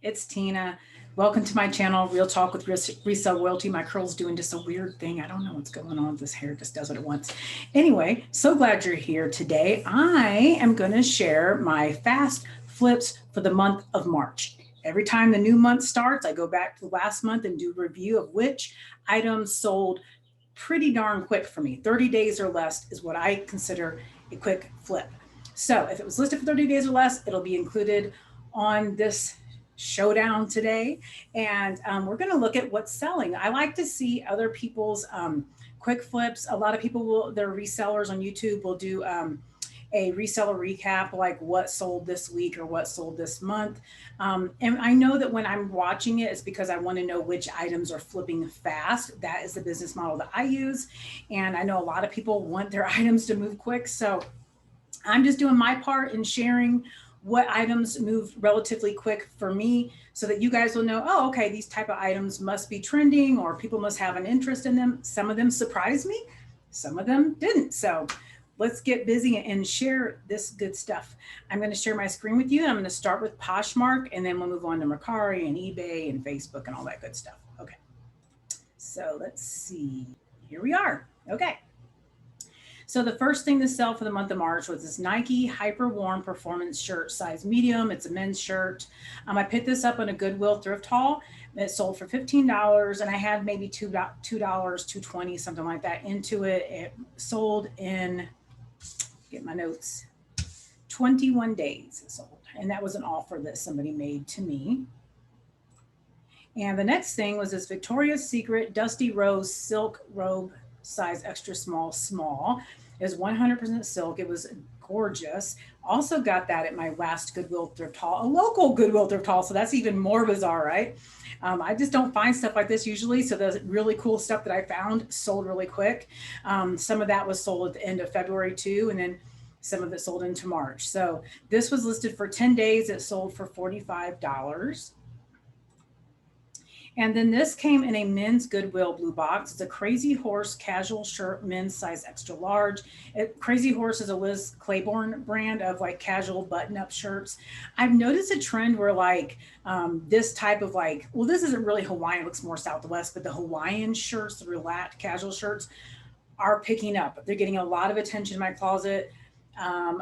it's Tina. Welcome to my channel, Real Talk with Resell Royalty. My curl's doing just a weird thing. I don't know what's going on with this hair, just does what it wants. Anyway, so glad you're here today. I am going to share my fast flips for the month of March. Every time the new month starts, I go back to the last month and do a review of which items sold pretty darn quick for me. 30 days or less is what I consider a quick flip. So if it was listed for 30 days or less, it'll be included on this showdown today. And we're going to look at what's selling. I like to see other people's quick flips. A lot of people will, their resellers on YouTube will do a reseller recap, like what sold this week or what sold this month. And I know that when I'm watching it, it's because I want to know which items are flipping fast. That is the business model that I use. And I know a lot of people want their items to move quick. So I'm just doing my part in sharing what items move relatively quick for me so that you guys will know, oh, okay, these type of items must be trending or people must have an interest in them. Some of them surprised me, some of them didn't. So let's get busy and share this good stuff. I'm going to share my screen with you. I'm going to start with Poshmark and then we'll move on to Mercari and eBay and Facebook and all that good stuff. Okay. So let's see. Here we are. Okay. So the first thing to sell for the month of March was this Nike Hyper Warm Performance shirt, size medium. It's a men's shirt. I picked this up in a Goodwill thrift haul. It sold for $15 and I had maybe $2, $2.20, something like that into it. It sold in, get my notes, 21 days it sold. And that was an offer that somebody made to me. And the next thing was this Victoria's Secret Dusty Rose Silk Robe, size extra small, small. It was 100% silk. It was gorgeous. Also got that at my last Goodwill thrift haul, a local Goodwill thrift haul. So that's even more bizarre, right? I just don't find stuff like this usually. So the really cool stuff that I found sold really quick. Some of that was sold at the end of February too. And then some of it sold into March. So this was listed for 10 days. It sold for $45. And then this came in a men's Goodwill blue box. It's a Crazy Horse casual shirt, men's size extra large. Crazy Horse is a Liz Claiborne brand of like casual button-up shirts. I've noticed a trend where like this type of like, well, this isn't really Hawaiian, it looks more Southwest, but the Hawaiian shirts, the relaxed casual shirts are picking up. They're getting a lot of attention in my closet.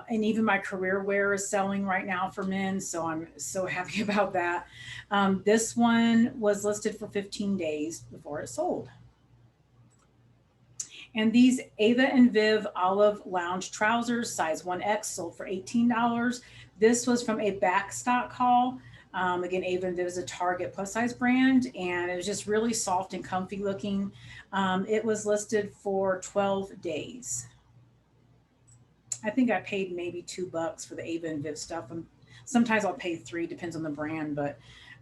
And even my career wear is selling right now for men. So I'm so happy about that. This one was listed for 15 days before it sold. And these Ava and Viv Olive Lounge trousers, size 1X, sold for $18. This was from a backstock haul. Again, Ava and Viv is a Target plus size brand, and it was just really soft and comfy looking. It was listed for 12 days. I think I paid maybe $2 for the Ava and Viv stuff. And sometimes I'll pay $3, depends on the brand,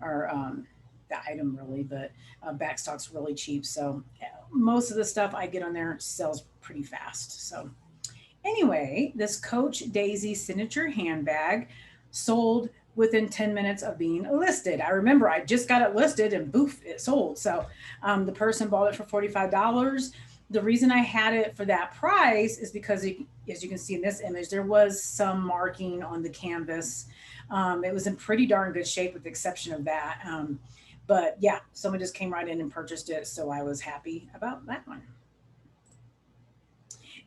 or the item really, but backstock's really cheap. So most of the stuff I get on there sells pretty fast. So anyway, this Coach Daisy signature handbag sold within 10 minutes of being listed. I remember I just got it listed and boof, it sold. So the person bought it for $45. The reason I had it for that price is because, as you can see in this image, there was some marking on the canvas. It was in pretty darn good shape with the exception of that. But yeah, someone just came right in and purchased it. So I was happy about that one.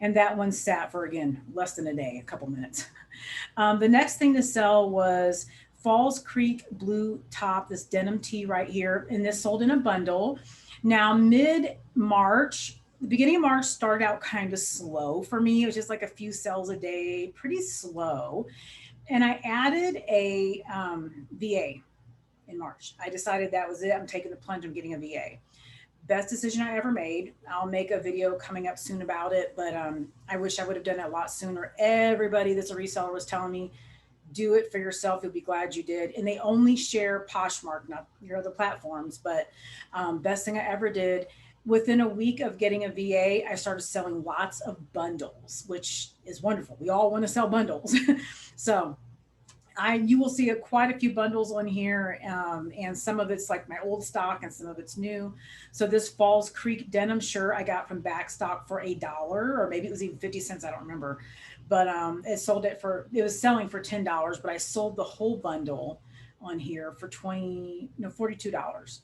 And that one sat for, again, less than a day, a couple minutes. The next thing to sell was Falls Creek blue top, this denim tee right here. And this sold in a bundle. Now, mid-March, the beginning of March started out kind of slow for me. It was just like a few sales a day, pretty slow. And I added a VA in March. I decided that was it. I'm taking the plunge. I'm getting a VA. Best decision I ever made. I'll make a video coming up soon about it, but I wish I would have done it a lot sooner. Everybody that's a reseller was telling me, do it for yourself. You'll be glad you did. And they only share Poshmark, not your other platforms, but best thing I ever did. Within a week of getting a VA, I started selling lots of bundles, which is wonderful. We all want to sell bundles. So you will see quite a few bundles on here, and some of it's like my old stock and some of it's new. So this Falls Creek denim shirt I got from Backstock for $1, or maybe it was even 50 cents, I don't remember. But it was selling for $10, but I sold the whole bundle on here for $42.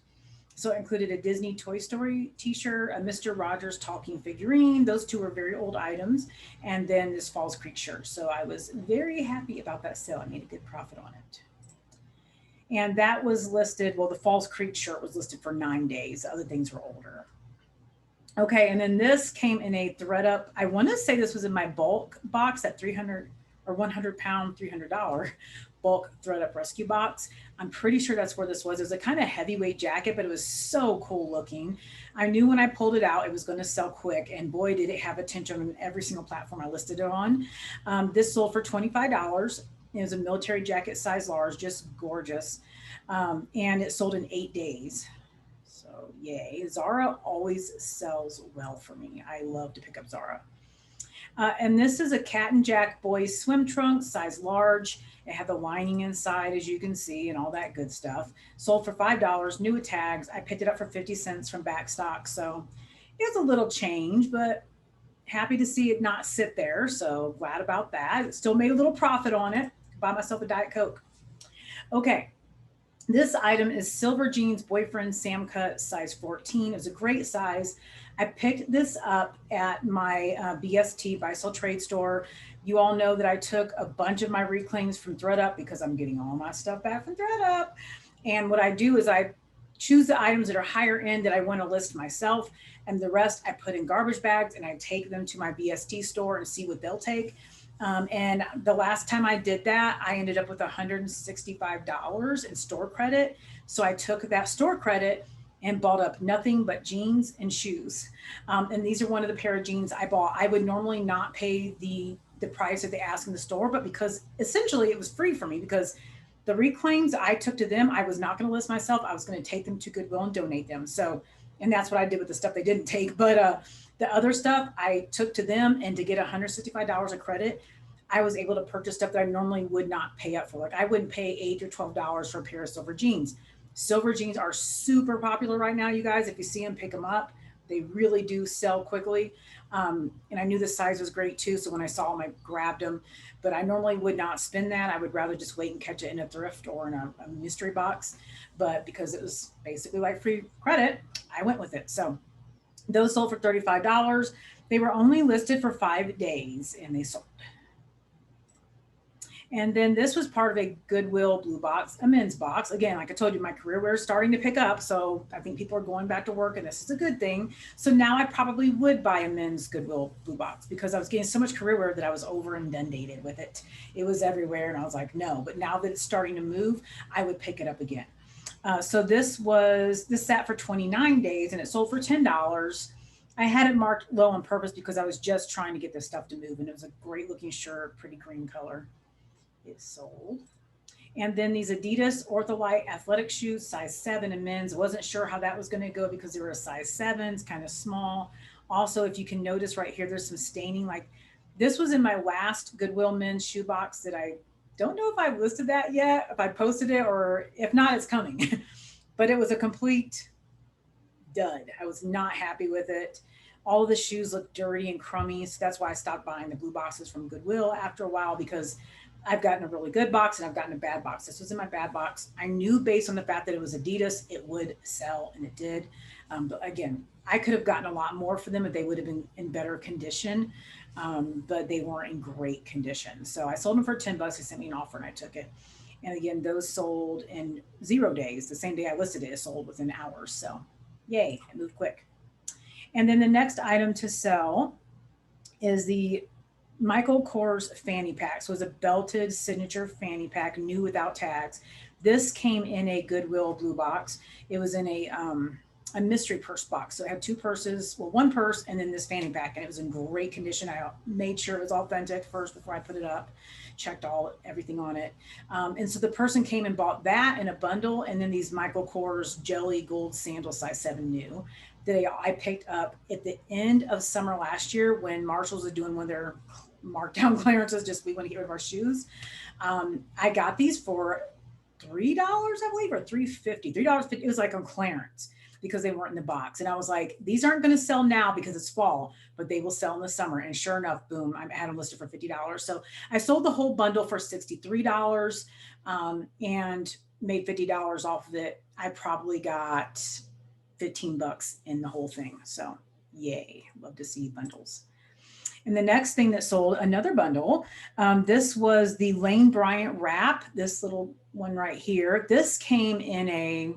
So it included a Disney Toy Story t-shirt, a Mr. Rogers talking figurine. Those two are very old items. And then this Falls Creek shirt. So I was very happy about that sale. I made a good profit on it. And that was listed, well, the Falls Creek shirt was listed for 9 days. Other things were older. Okay, and then this came in a thread up. I want to say this was in my bulk box, that 300 or 100-pound, $300 bulk thread up rescue box. I'm pretty sure that's where this was. It was a kind of heavyweight jacket, but it was so cool looking. I knew when I pulled it out, it was going to sell quick. And boy, did it have attention on every single platform I listed it on. This sold for $25. It was a military jacket size large, just gorgeous. And it sold in 8 days. So yay. Zara always sells well for me. I love to pick up Zara. And this is a Cat and Jack boys swim trunk, size large. It had the lining inside, as you can see, and all that good stuff. Sold for $5, new with tags. I picked it up for 50 cents from Backstock. So it's a little change, but happy to see it not sit there. So glad about that. It still made a little profit on it. Buy myself a Diet Coke. Okay. This item is Silver Jeans Boyfriend Sam Cut, size 14. It was a great size. I picked this up at my BST, Buy Sell Trade store. You all know that I took a bunch of my reclaims from ThredUp because I'm getting all my stuff back from ThredUp. And what I do is I choose the items that are higher end that I want to list myself, and the rest I put in garbage bags and I take them to my BST store and see what they'll take. And the last time I did that, I ended up with $165 in store credit. So I took that store credit and bought up nothing but jeans and shoes. And these are one of the pair of jeans I bought. I would normally not pay the price that they ask in the store, but because essentially it was free for me, because the reclaims I took to them, I was not going to list myself. I was going to take them to Goodwill and donate them. So, and that's what I did with the stuff they didn't take. But the other stuff I took to them, and to get $165 of credit, I was able to purchase stuff that I normally would not pay up for. Like I wouldn't pay $8 or $12 for a pair of silver jeans. Silver jeans are super popular right now, you guys. If you see them, pick them up. They really do sell quickly. And I knew the size was great too. So when I saw them, I grabbed them. But I normally would not spend that. I would rather just wait and catch it in a thrift or in a mystery box. But because it was basically like free credit, I went with it. So those sold for $35. They were only listed for 5 days and they sold. And then this was part of a Goodwill blue box, a men's box. Again, like I told you, my career wear is starting to pick up. So I think people are going back to work and this is a good thing. So now I probably would buy a men's Goodwill blue box because I was getting so much career wear that I was over inundated with it. It was everywhere and I was like, no. But now that it's starting to move, I would pick it up again. So this sat for 29 days and it sold for $10. I had it marked low on purpose because I was just trying to get this stuff to move. And it was a great looking shirt, pretty green color. It sold. And then these Adidas Ortholite athletic shoes, size 7 in men's. Wasn't sure how that was going to go because they were a size 7. It's kind of small. Also, if you can notice right here, there's some staining. Like this was in my last Goodwill men's shoe box that I don't know if I listed that yet, if I posted it, or if not, it's coming. But it was a complete dud. I was not happy with it. All of the shoes looked dirty and crummy. So that's why I stopped buying the blue boxes from Goodwill after a while, because I've gotten a really good box and I've gotten a bad box. This was in my bad box. I knew based on the fact that it was Adidas, it would sell, and it did. But again, I could have gotten a lot more for them if they would have been in better condition, but they weren't in great condition. So I sold them for $10. They sent me an offer and I took it. And again, those sold in 0 days. The same day I listed it, it sold within hours. So yay, it moved quick. And then the next item to sell is the Michael Kors fanny pack. So it was a belted signature fanny pack, new without tags. This came in a Goodwill blue box. It was in a mystery purse box. So it had 2 purses, well, 1 purse and then this fanny pack, and it was in great condition. I made sure it was authentic first before I put it up, checked everything on it. And so the person came and bought that in a bundle, and then these Michael Kors jelly gold sandals, size 7 new, that I picked up at the end of summer last year when Marshalls was doing one of their markdown clearances. Just we want to get rid of our shoes. I got these for $3, I believe, or $3.50. $3.50. It was like on clearance because they weren't in the box. And I was like, these aren't going to sell now because it's fall, but they will sell in the summer. And sure enough, boom, I had them listed for $50. So I sold the whole bundle for $63. And made $50 off of it, I probably got $15 in the whole thing. So yay, love to see bundles. And the next thing that sold, another bundle, this was the Lane Bryant wrap, this little one right here. This came in a,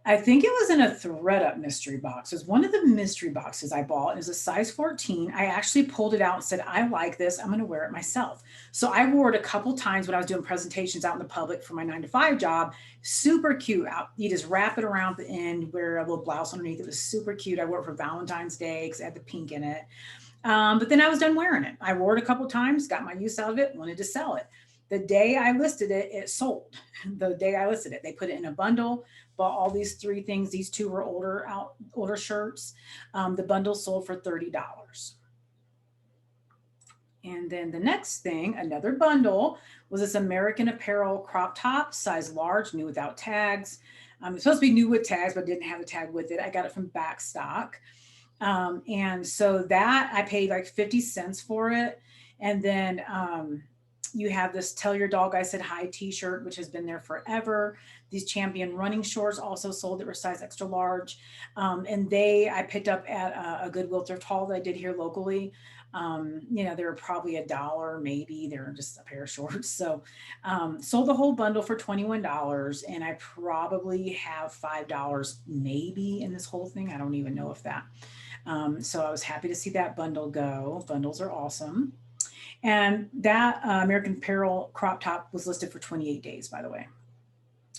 I think it was in a ThredUp mystery box. It was one of the mystery boxes I bought. It was a size 14. I actually pulled it out and said, I like this. I'm going to wear it myself. So I wore it a couple times when I was doing presentations out in the public for my 9-to-5 job. Super cute. You just wrap it around the end, wear a little blouse underneath. It was super cute. I wore it for Valentine's Day because it had the pink in it. But then I was done wearing it. I wore it a couple times, got my use out of it, wanted to sell it. The day I listed it, it sold. The day I listed it, they put it in a bundle, bought all these 3 things. These 2 were older shirts. The bundle sold for $30. And then the next thing, another bundle, was this American Apparel crop top, size large, new without tags. It's supposed to be new with tags, but didn't have a tag with it. I got it from Backstock. And so that I paid like 50 cents for it. And then you have this Tell Your Dog I Said Hi t-shirt, which has been there forever. These Champion running shorts also sold that were size extra large. And I picked up at a Goodwill thrift haul that I did here locally. They were probably $1, maybe. They're just a pair of shorts. So sold the whole bundle for $21. And I probably have $5 maybe in this whole thing. I don't even know if that. So I was happy to see that bundle go. Bundles are awesome. And that American Apparel crop top was listed for 28 days, by the way.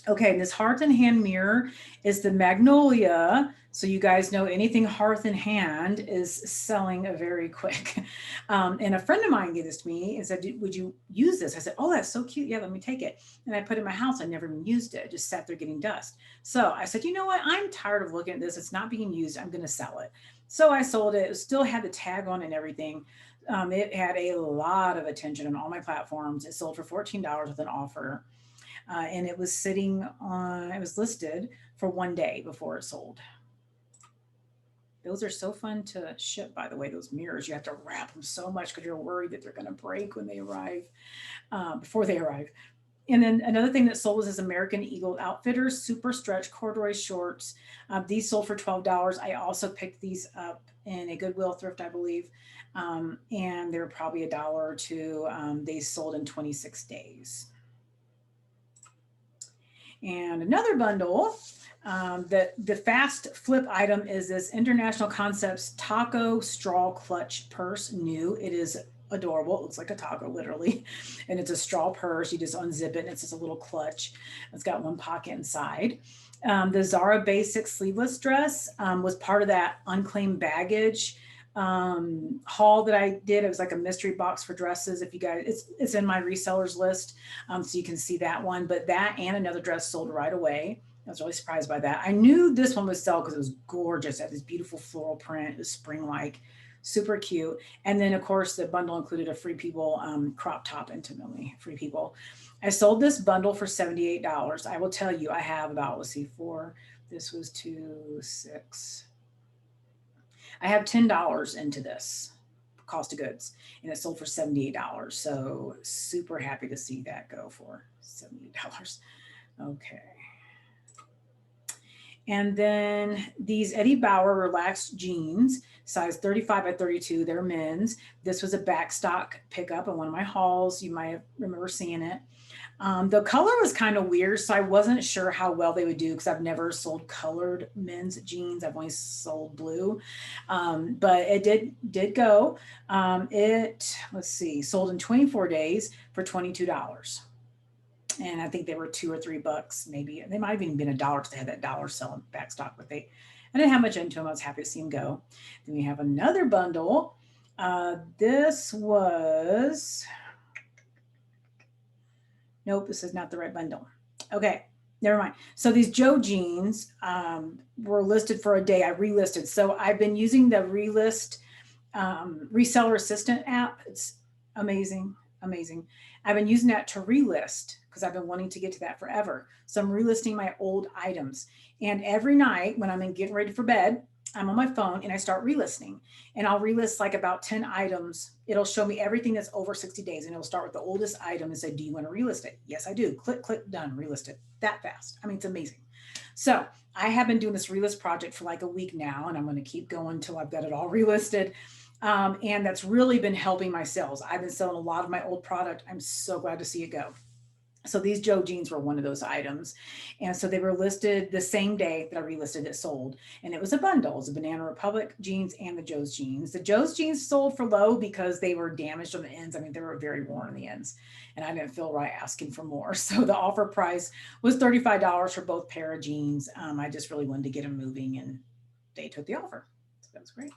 Okay, and this Hearth and Hand mirror is the Magnolia. So you guys know anything Hearth and Hand is selling very quick. And a friend of mine gave this to me and said, would you use this? I said, oh, that's so cute. Yeah, let me take it. And I put it in my house. I never even used it. It just sat there getting dust. So I said, you know what? I'm tired of looking at this. It's not being used. I'm going to sell it. So I sold it. It still had the tag on and everything. It had a lot of attention on all my platforms. It sold for $14 with an offer. And it was it was listed for 1 day before it sold. Those are so fun to ship, by the way, those mirrors. You have to wrap them so much because you're worried that they're going to break when they arrive, before they arrive. And then another thing that sold was this American Eagle Outfitters super stretch corduroy shorts. These sold for $12. I also picked these up in a Goodwill thrift, I believe. And they were probably $1 or $2. They sold in 26 days. And another bundle, the fast flip item is this International Concepts Taco Straw Clutch Purse, new. It is adorable. It looks like a taco, literally. And it's a straw purse. You just unzip it and it's just a little clutch. It's got 1 pocket inside. The Zara Basic sleeveless dress was part of that unclaimed baggage haul that I did. It was like a mystery box for dresses. If you guys, it's in my resellers list. So you can see that one, but that and another dress sold right away. I was really surprised by that. I knew this one would sell because it was gorgeous. It had this beautiful floral print. It was spring-like, super cute. And then of course the bundle included a Free People crop top, intimately Free People. I sold this bundle for $78. I will tell you, I have about, let's see, 4, this was 2, 6. I have $10 into this cost of goods and it sold for $78. So super happy to see that go for $78. Okay. And then these Eddie Bauer relaxed jeans, size 35 by 32, they're men's. This was a Backstock pickup in one of my hauls. You might remember seeing it. The color was kind of weird, so I wasn't sure how well they would do because I've never sold colored men's jeans. I've only sold blue, but it did go. Let's see, sold in 24 days for $22. And I think they were $2 or $3, maybe. They might have even been $1 because they had that $1 selling Backstock, but I didn't have much into them. I was happy to see them go. Then we have another bundle. This was... Nope, this is not the right bundle. Okay, never mind. So these Joe jeans were listed for a day. I relisted. So I've been using the relist reseller assistant app. It's amazing, amazing. I've been using that to relist because I've been wanting to get to that forever. So I'm relisting my old items. And every night when I'm getting ready for bed, I'm on my phone and I start relisting, and I'll relist like about 10 items. It'll show me everything that's over 60 days, and it'll start with the oldest item and say, do you want to relist it? Yes, I do. Click, click, done, relist it that fast. I mean, it's amazing. So I have been doing this relist project for like a week now, and I'm going to keep going until I've got it all relisted. And that's really been helping my sales. I've been selling a lot of my old product. I'm so glad to see it go. So these Joe jeans were one of those items. And so they were listed the same day that I relisted it sold. And it was a bundle. It was a Banana Republic jeans and the Joe's jeans. The Joe's jeans sold for low because they were damaged on the ends. I mean, they were very worn on the ends. And I didn't feel right asking for more. So the offer price was $35 for both pair of jeans. I just really wanted to get them moving, and they took the offer. So that was great.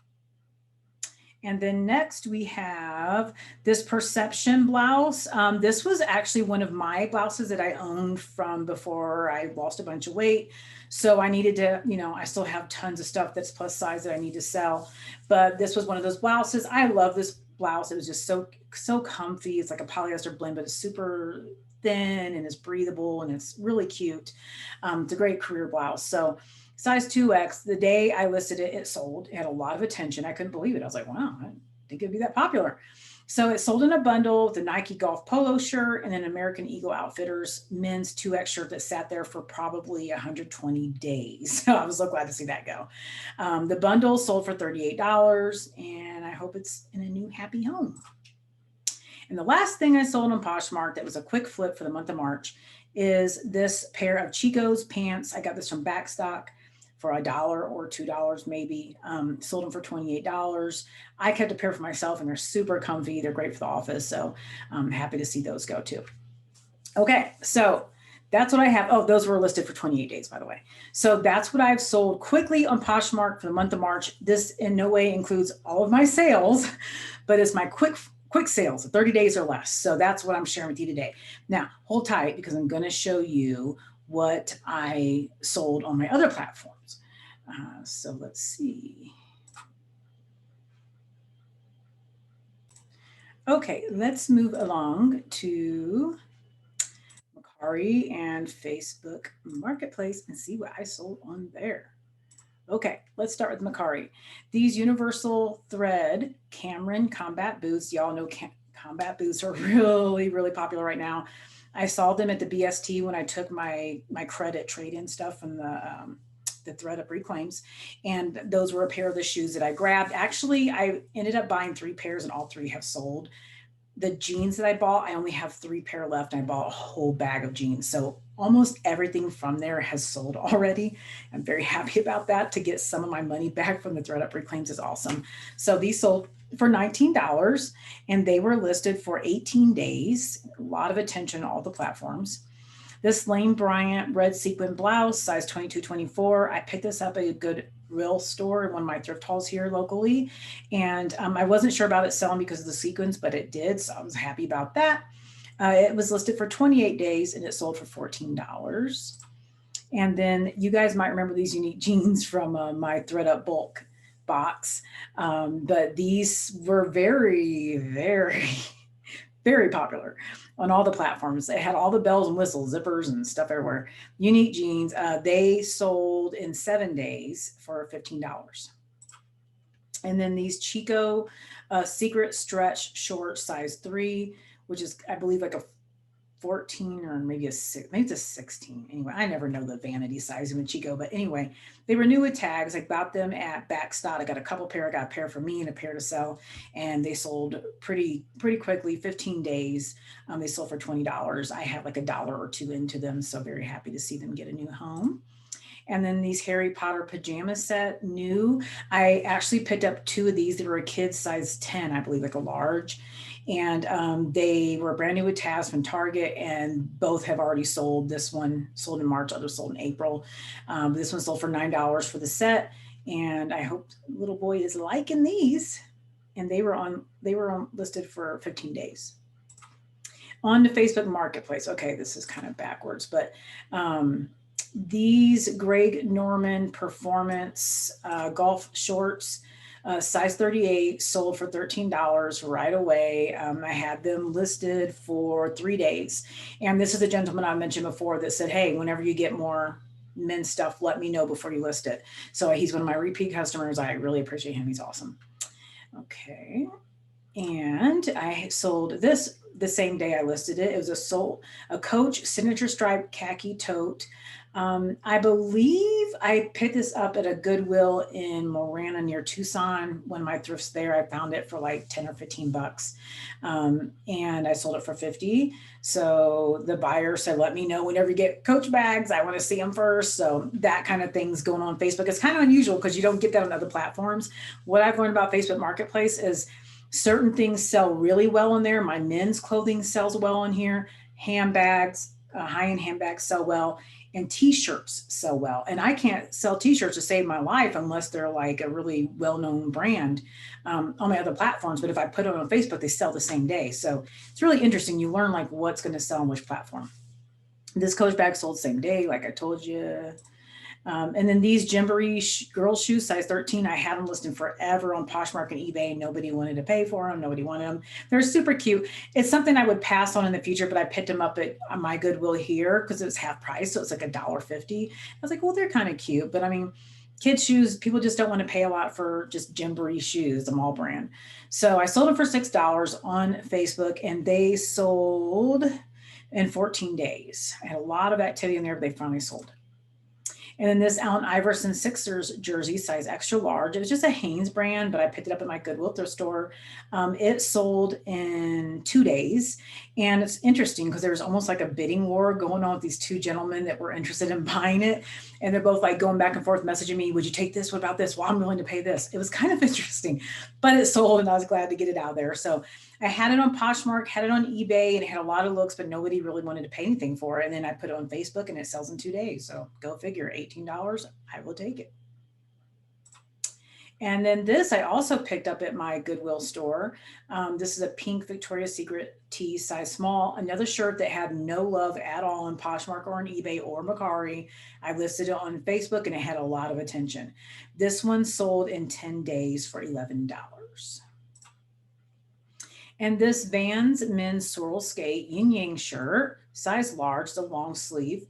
And then next we have this Perception blouse. This was actually one of my blouses that I owned from before I lost a bunch of weight. So I needed to, I still have tons of stuff that's plus size that I need to sell. But this was one of those blouses. I love this blouse. It was just so comfy. It's like a polyester blend, but it's super thin and it's breathable and it's really cute. It's a great career blouse. So size 2X, the day I listed it, it sold. It had a lot of attention. I couldn't believe it. I was like, wow, I didn't think it'd be that popular. So it sold in a bundle with a Nike Golf Polo shirt and an American Eagle Outfitters men's 2X shirt that sat there for probably 120 days. So I was so glad to see that go. The bundle sold for $38, and I hope it's in a new happy home. And the last thing I sold on Poshmark that was a quick flip for the month of March is this pair of Chico's pants. I got this from Backstock for $1 or $2 maybe. Sold them for $28. I kept a pair for myself, and they're super comfy. They're great for the office. So I'm happy to see those go too. Okay, so that's what I have. Oh, those were listed for 28 days, by the way. So that's what I've sold quickly on Poshmark for the month of March. This in no way includes all of my sales, but it's my quick sales, 30 days or less. So that's what I'm sharing with you today. Now, hold tight because I'm going to show you what I sold on my other platforms. So let's see. Okay, let's move along to Mercari and Facebook Marketplace and see what I sold on there. Okay, let's start with Mercari. These universal thread Cameron combat boots, y'all know combat boots are really, really popular right now. I saw them at the BST when I took my credit trade-in stuff from the Thread Up Reclaims. And those were a pair of the shoes that I grabbed. Actually, I ended up buying 3 pairs and all 3 have sold. The jeans that I bought, I only have 3 pair left. And I bought a whole bag of jeans. So almost everything from there has sold already. I'm very happy about that. To get some of my money back from the Thread Up Reclaims is awesome. So these sold for $19, and they were listed for 18 days. A lot of attention on all the platforms. This Lane Bryant red sequin blouse, size 22-24. I picked this up at a Goodwill store in one of my thrift halls here locally. And I wasn't sure about it selling because of the sequins, but it did. So I was happy about that. It was listed for 28 days and it sold for $14. And then you guys might remember these unique jeans from my Thread Up bulk box. But these were very, very, very popular on all the platforms. They had all the bells and whistles, zippers and stuff everywhere. Unique jeans. They sold in 7 days for $15. And then these Chico secret stretch short size 3, which is, I believe, like a 14 or maybe maybe it's a 16. Anyway, I never know the vanity size in Chico, but anyway, they were new with tags. I got them at Backstock. I got a couple pair. I got a pair for me and a pair to sell, and they sold pretty quickly. 15 days. They sold for $20. I had like $1 or $2 into them, so very happy to see them get a new home. And then these Harry Potter pajama set, new. I actually picked up 2 of these. They were a kid's size 10, I believe, like a large. And they were brand new with tags from Target, and both have already sold. This one sold in March, other sold in April. This one sold for $9 for the set, and I hope little boy is liking these. And they were on listed for 15 days. On the Facebook Marketplace. Okay, this is kind of backwards, but these Greg Norman performance golf shorts. Size 38 sold for $13 right away. I had them listed for 3 days. And this is the gentleman I mentioned before that said, hey, whenever you get more men's stuff, let me know before you list it. So he's one of my repeat customers. I really appreciate him. He's awesome. Okay. And I sold this the same day I listed it. It was a Coach signature stripe khaki tote. I believe I picked this up at a Goodwill in Marana near Tucson. One of my thrifts there, I found it for like 10 or 15 bucks. And I sold it for 50. So the buyer said, let me know whenever you get Coach bags. I want to see them first. So that kind of thing's going on Facebook. It's kind of unusual because you don't get that on other platforms. What I've learned about Facebook Marketplace is certain things sell really well in there. My men's clothing sells well in here. Handbags, high-end handbags sell well, and t-shirts sell well. And I can't sell t-shirts to save my life unless they're like a really well-known brand on my other platforms. But if I put it on Facebook, they sell the same day. So it's really interesting. You learn like what's going to sell on which platform. This Coach bag sold the same day, like I told you. And then these Gymboree girls shoes, size 13, I had them listed forever on Poshmark and eBay. Nobody wanted to pay for them. Nobody wanted them. They're super cute. It's something I would pass on in the future, but I picked them up at my Goodwill here because it was half price. So it's like $1.50. I was like, well, they're kind of cute. But I mean, kids shoes, people just don't want to pay a lot for just Gymboree shoes, the mall brand. So I sold them for $6 on Facebook, and they sold in 14 days. I had a lot of activity in there, but they finally sold. And then this Allen Iverson Sixers jersey, size extra large. It was just a Hanes brand, but I picked it up at my Goodwill thrift store. It sold in 2 days. And it's interesting because there was almost like a bidding war going on with these two gentlemen that were interested in buying it. And they're both like going back and forth messaging me, would you take this? What about this? Well, I'm willing to pay this. It was kind of interesting, but it sold and I was glad to get it out there. So I had it on Poshmark, had it on eBay, and it had a lot of looks, but nobody really wanted to pay anything for it. And then I put it on Facebook and it sells in 2 days. So go figure, $18, I will take it. And then this I also picked up at my Goodwill store. This is a pink Victoria's Secret tee, size small. Another shirt that had no love at all on Poshmark or on eBay or Mercari. I listed it on Facebook and it had a lot of attention. This one sold in 10 days for $11. And this Vans men's swirl skate yin yang shirt, size large, the long sleeve.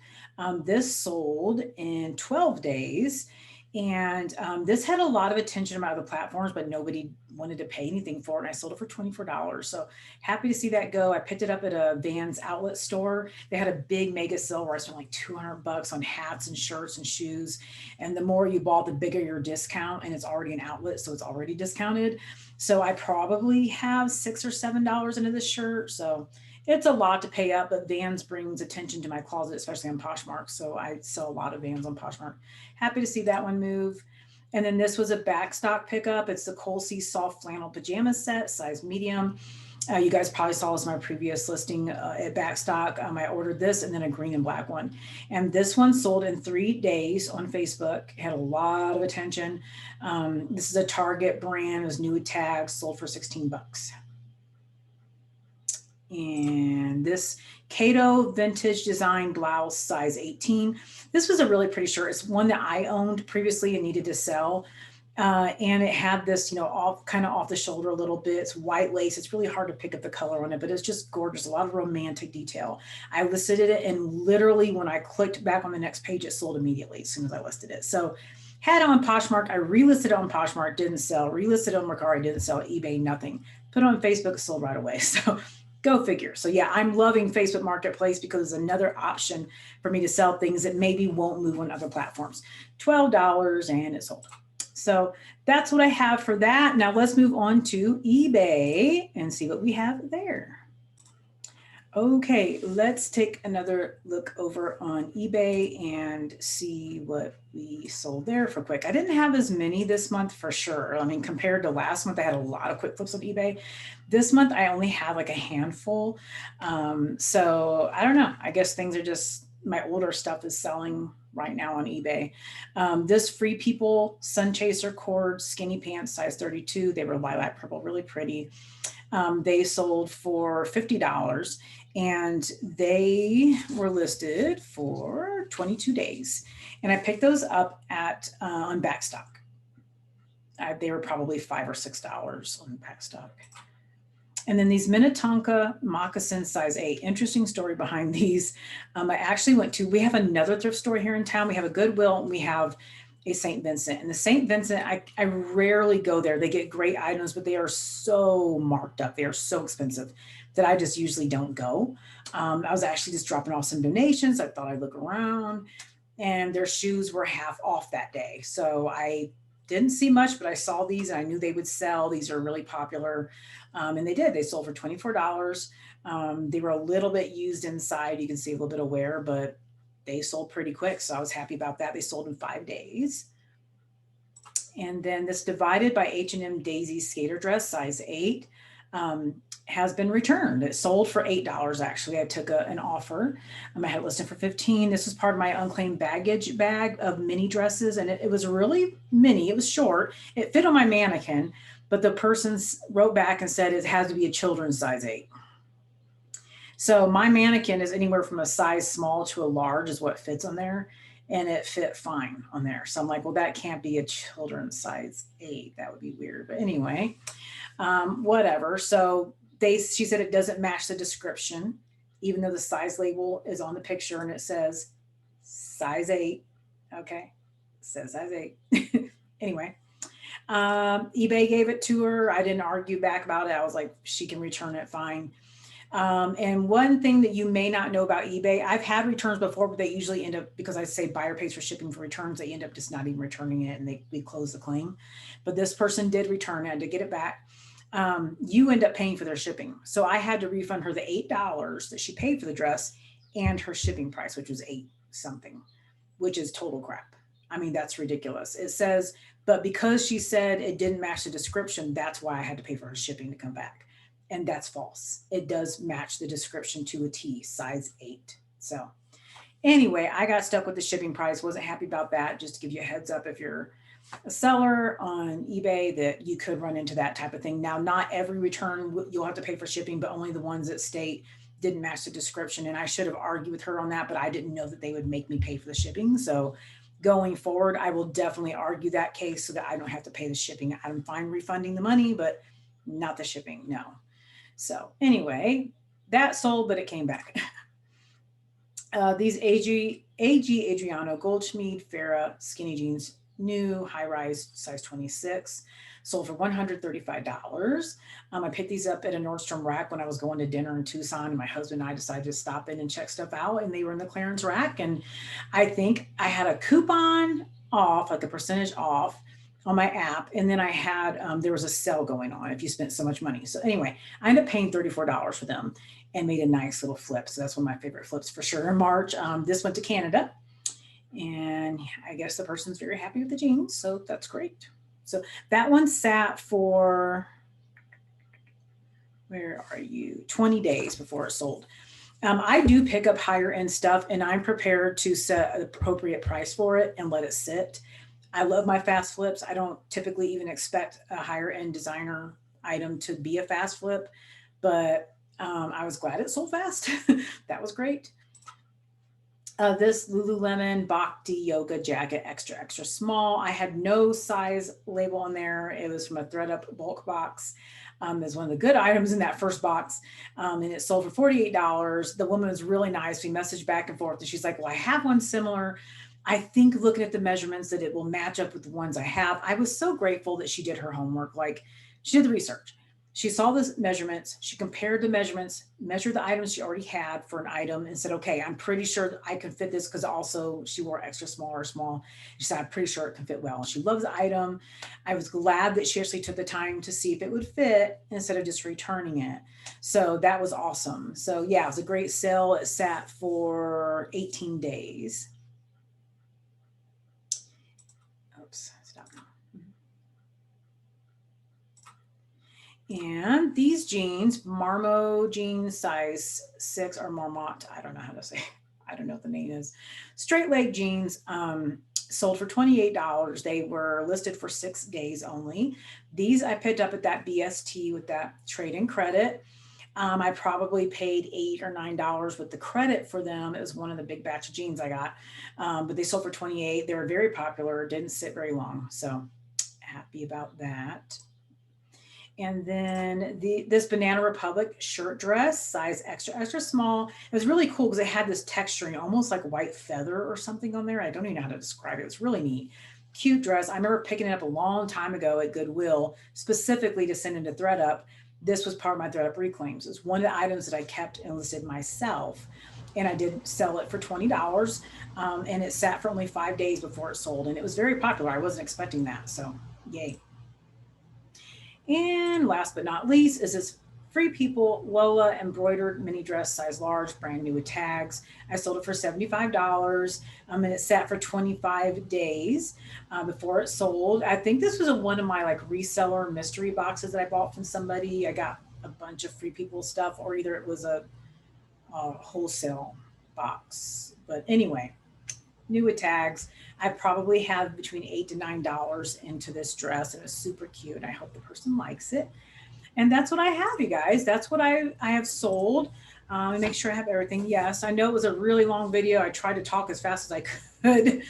This sold in 12 days. And this had a lot of attention on my other platforms, but nobody wanted to pay anything for it. And I sold it for $24. So happy to see that go. I picked it up at a Vans outlet store. They had a big mega sale where I spent like $200 on hats and shirts and shoes. And the more you bought, the bigger your discount. And it's already an outlet, so it's already discounted. So I probably have $6 or $7 into this shirt. So it's a lot to pay up, but Vans brings attention to my closet, especially on Poshmark. So I sell a lot of Vans on Poshmark. Happy to see that one move. And then this was a backstock pickup. It's the Cole C soft flannel pajama set, size medium. You guys probably saw this in my previous listing at Backstock. I ordered this and then a green and black one. And this one sold in 3 days on Facebook. Had a lot of attention. This is a Target brand. It was new tags, sold for 16 bucks. And this Cato vintage design blouse, size 18. This was a really pretty shirt. It's one that I owned previously and needed to sell. And it had this, kind of off the shoulder a little bit. It's white lace. It's really hard to pick up the color on it, but it's just gorgeous. A lot of romantic detail. I listed it, and literally when I clicked back on the next page, it sold immediately as soon as I listed it. So had it on Poshmark. I relisted it on Poshmark, didn't sell. Relisted it on Mercari, didn't sell. eBay, nothing. Put it on Facebook, sold right away. So go figure. So yeah, I'm loving Facebook Marketplace because it's another option for me to sell things that maybe won't move on other platforms. $12 and it sold. So that's what I have for that. Now let's move on to eBay and see what we have there. Okay, let's take another look over on eBay and see what we sold there for quick. I didn't have as many this month for sure. I mean, compared to last month, I had a lot of quick flips on eBay. This month, I only have like a handful. So I don't know. I guess things are just, my older stuff is selling right now on eBay. This Free People Sun Chaser cord skinny pants, size 32. They were lilac purple, really pretty. They sold for $50 and they were listed for 22 days. And I picked those up at on Backstock. They were probably $5 or $6 on Backstock. And then these Minnetonka moccasins size 8. Interesting story behind these. I actually we have another thrift store here in town. We have a Goodwill and we have a St. Vincent. And the St. Vincent, I rarely go there. They get great items, but they are so marked up. They are so expensive that I just usually don't go. I was actually just dropping off some donations. I thought I'd look around, and their shoes were half off that day. So I didn't see much, but I saw these and I knew they would sell. These are really popular. And they did. They sold for $24. They were a little bit used inside. You can see a little bit of wear, but they sold pretty quick. So I was happy about that. They sold in 5 days. And then this Divided by H&M Daisy skater dress, size 8, has been returned. It sold for $8, actually. I took an offer. I had it listed for $15. This was part of my unclaimed baggage bag of mini dresses, and it was really mini. It was short. It fit on my mannequin, but the person wrote back and said it has to be a children's size 8. So my mannequin is anywhere from a size small to a large is what fits on there, and it fit fine on there. So I'm like, well, that can't be a children's size 8. That would be weird. But anyway, whatever. So she said it doesn't match the description, even though the size label is on the picture and it says size 8. Okay, it says size 8. Anyway, eBay gave it to her. I didn't argue back about it. I was like, she can return it, fine. And one thing that you may not know about eBay, I've had returns before, but they usually end up, because I say buyer pays for shipping for returns, they end up just not even returning it and we close the claim. But this person did return it. I had to get it back. You end up paying for their shipping. So I had to refund her the $8 that she paid for the dress and her shipping price, which was $8 something, which is total crap. I mean, that's ridiculous. It says, but because she said it didn't match the description, that's why I had to pay for her shipping to come back. And that's false. It does match the description to a T, size 8. So anyway, I got stuck with the shipping price. Wasn't happy about that. Just to give you a heads up, if you're a seller on eBay, that you could run into that type of thing. Now, not every return you'll have to pay for shipping, but only the ones that state didn't match the description. And I should have argued with her on that, but I didn't know that they would make me pay for the shipping. So going forward, I will definitely argue that case so that I don't have to pay the shipping. I'm fine refunding the money, but not the shipping. No. So anyway, that sold, but it came back. These Adriano Goldschmied Farrah skinny jeans, new high rise, size 26, sold for $135. I picked these up at a Nordstrom rack when I was going to dinner in Tucson, and my husband and I decided to stop in and check stuff out, and they were in the clearance rack. And I think I had a coupon off, like a percentage off on my app. And then I had, there was a sale going on if you spent so much money. So anyway, I ended up paying $34 for them and made a nice little flip. So that's one of my favorite flips for sure in March. This went to Canada, and I guess the person's very happy with the jeans. So that's great. So that one sat for, where are you? 20 days before it sold. I do pick up higher end stuff, and I'm prepared to set an appropriate price for it and let it sit. I love my fast flips. I don't typically even expect a higher end designer item to be a fast flip, but I was glad it sold fast. That was great. This Lululemon Bhakti yoga jacket, extra, extra small. I had no size label on there. It was from a ThredUp bulk box. It's one of the good items in that first box. And it sold for $48. The woman was really nice. We messaged back and forth, and she's like, well, I have one similar. I think looking at the measurements that it will match up with the ones I have. I was so grateful that she did her homework. Like, she did the research. She saw the measurements. She compared the measurements, measured the items she already had for an item, and said, okay, I'm pretty sure I can fit this, because also she wore extra small or small. She said, I'm pretty sure it can fit well. She loves the item. I was glad that she actually took the time to see if it would fit instead of just returning it. So that was awesome. So yeah, it was a great sale. It sat for 18 days. Stop. And these jeans, Marmo jeans, size 6, or Marmot, I don't know how to say, I don't know what the name is. Straight leg jeans, sold for $28. They were listed for 6 days only. These I picked up at that BST with that trade in credit. I probably paid $8 or $9 with the credit for them. It was one of the big batch of jeans I got, but they sold for $28. They were very popular, didn't sit very long. So happy about that. And then this Banana Republic shirt dress, size extra, extra small. It was really cool because it had this texturing, almost like white feather or something on there. I don't even know how to describe it. It was really neat. Cute dress. I remember picking it up a long time ago at Goodwill, specifically to send into ThreadUp. This was part of my ThreadUp reclaims. It's one of the items that I kept and listed myself. And I did sell it for $20. And it sat for only 5 days before it sold. And it was very popular. I wasn't expecting that. So, yay. And last but not least is this Free People Lola embroidered mini dress, size large, brand new with tags. I sold it for $75, and it sat for 25 days before it sold. I think this was one of my like reseller mystery boxes that I bought from somebody. I got a bunch of Free People stuff, or either it was a wholesale box. But anyway, new with tags. I probably have between $8 to $9 into this dress, and it's super cute. I hope the person likes it. And that's what I have, you guys. That's what I have sold. Make sure I have everything. Yes, I know it was a really long video. I tried to talk as fast as I could.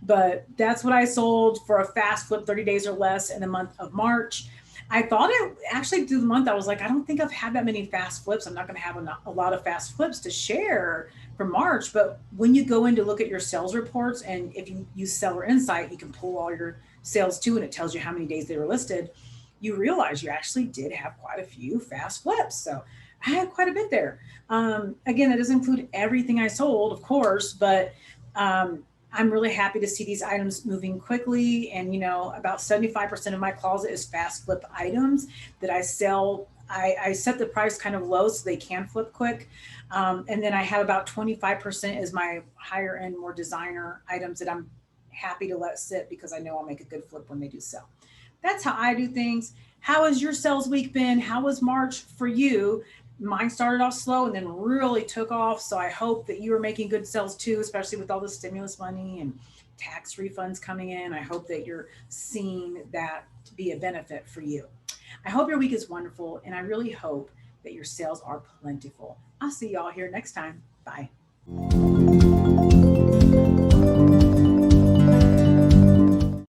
But that's what I sold for a fast flip, 30 days or less in the month of March. I thought it actually through the month, I was like, I don't think I've had that many fast flips. I'm not going to have a lot of fast flips to share for March. But when you go in to look at your sales reports, and if you use Seller Insight, you can pull all your sales too, and it tells you how many days they were listed. You realize you actually did have quite a few fast flips. So I had quite a bit there. Again, that doesn't include everything I sold, of course, but I'm really happy to see these items moving quickly. And, you know, about 75% of my closet is fast flip items that I sell. I set the price kind of low so they can flip quick. And then I have about 25% is my higher end, more designer items that I'm happy to let sit because I know I'll make a good flip when they do sell. That's how I do things. How has your sales week been? How was March for you? Mine started off slow and then really took off. So I hope that you are making good sales too, especially with all the stimulus money and tax refunds coming in. I hope that you're seeing that to be a benefit for you. I hope your week is wonderful, and I really hope that your sales are plentiful. I'll see y'all here next time. Bye.